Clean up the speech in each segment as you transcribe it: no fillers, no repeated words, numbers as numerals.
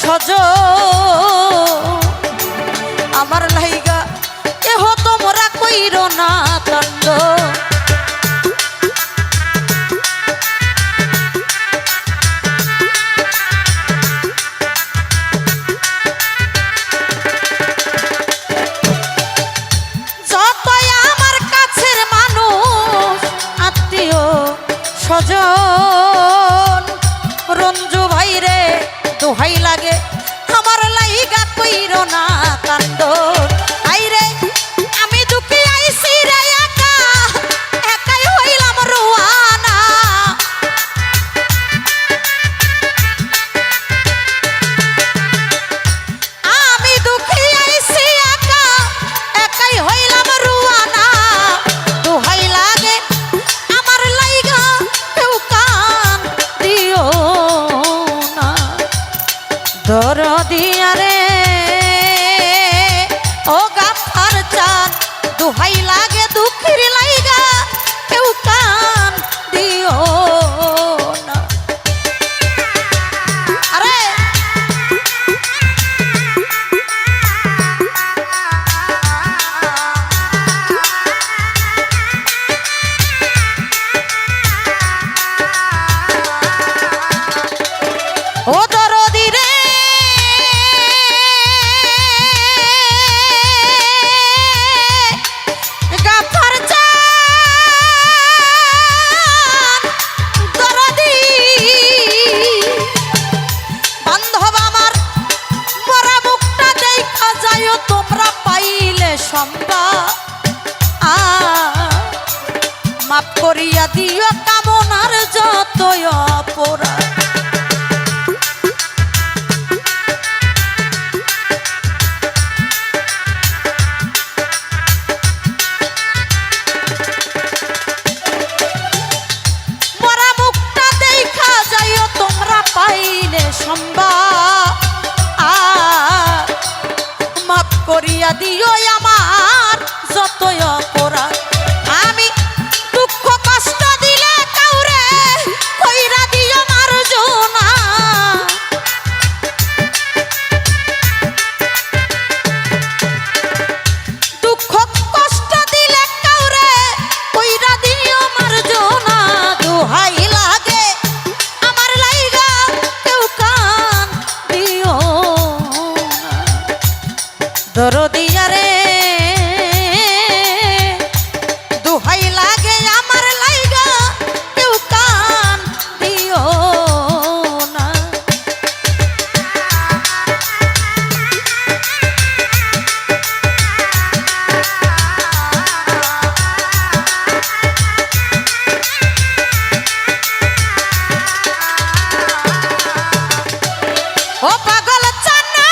সজ আমার লাইগা কেহ তোমরা কইরো না কান্দ যতই আমার কাছের মানুষ আত্মীয় স্বজন রঞ্জু ভাই রে দোহাই লাগে আমার লাইগা কইরো না কান্দ আইরে আমি দুঃখী আইছি রে একা একাই হইলাম রোয়ানা আমি দুঃখী আইছি একা একাই হইলাম রোয়ানা দোহাই লাগে আমার লাইগা কেউ কান দিও না দরদিয়া রে ও গাফার চাঁদ দোহাই লাগে দুঃখের লাইগা কেউ কান দিও না আরে ও দরদি রে গাফার চাঁদ দরদি বান্ধব আমার মরা মুখটা দেখা যায়ও তোমরা পাইলে সম্ভব মাফ করিয়া দিও কামনার যতই অপরাধ মরা মুখটা দেখা যায়ও তোমরা পাইলে সম্ভব মাফ করিয়া দিও আমার যতই অপরাধ আমি দুঃখ কষ্ট দিলে কাউরে কইরা দিও মার্জনা দুঃখ কষ্ট দিলে কাউরে কইরা দিও মার্জনা দোহাই লাগে আমার লাইগা কেউ কান দিও না দরদিয়া রে দোহাই লাগে আমার লাইগা কেউ কান দিও না ও পাগল চান্না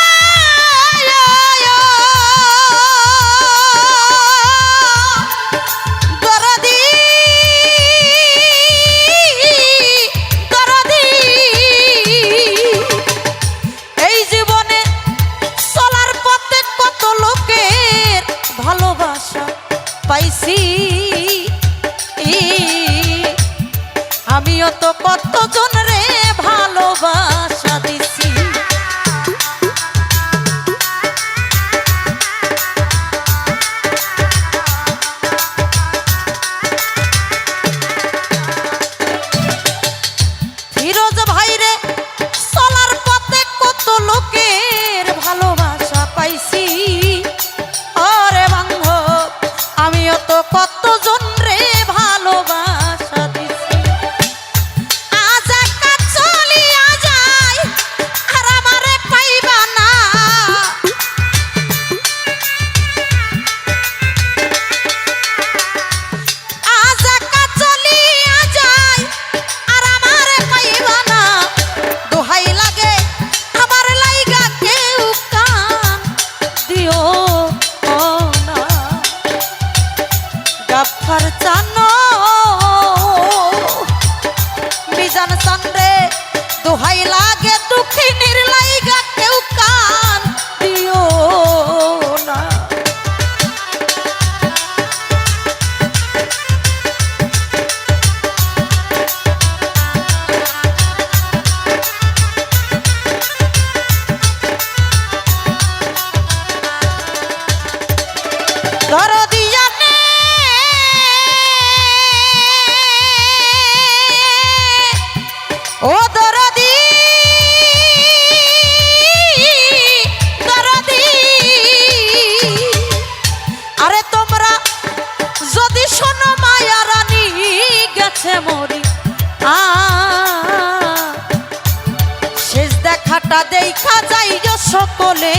সকলে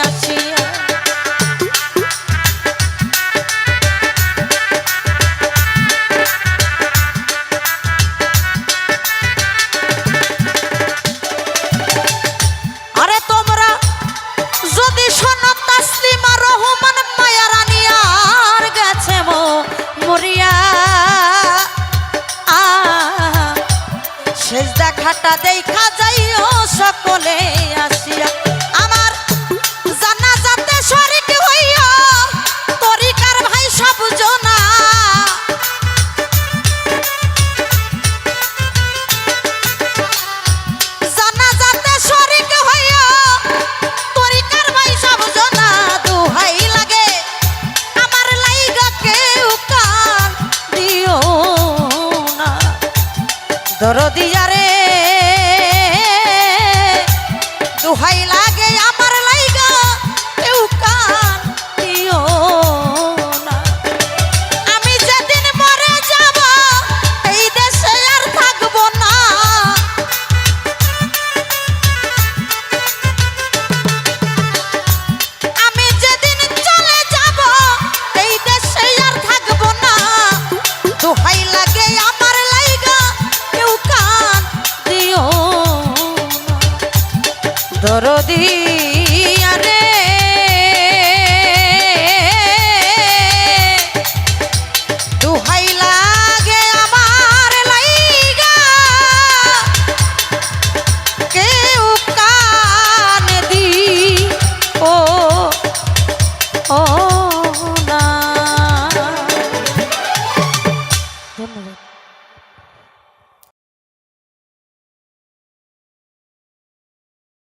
আসিয়া। আরে তোমরা যদি শোনো তাসলিমা রহমান মায়া রানিয়ার গেছে মরিয়া, শেষ দেখাটা দেখা যাইও সকলে আসিয়া। আমার জানাজাতে শরীক হইয়া তরিকার ভাই সব জনা, জানাজাতে শরীক হইয়া তরিকার ভাই সব জনা। দোহাই লাগে আমার লাইগা কেউ কান দিও না, দরদিয়া রে দোহাই লাগে আমার লাইগা কেউ কান দিও না। আমি যেদিন মরে যাব এই দেশে আর থাকবো না, আমি যেদিন চলে যাব এই দেশে আর থাকবো না। দোহাই লাগে আমার লাইগা কেউ কান দিও না, দরদিয়া রে দোহাই লাগে আমার লাইগা কেউ কান দিও ও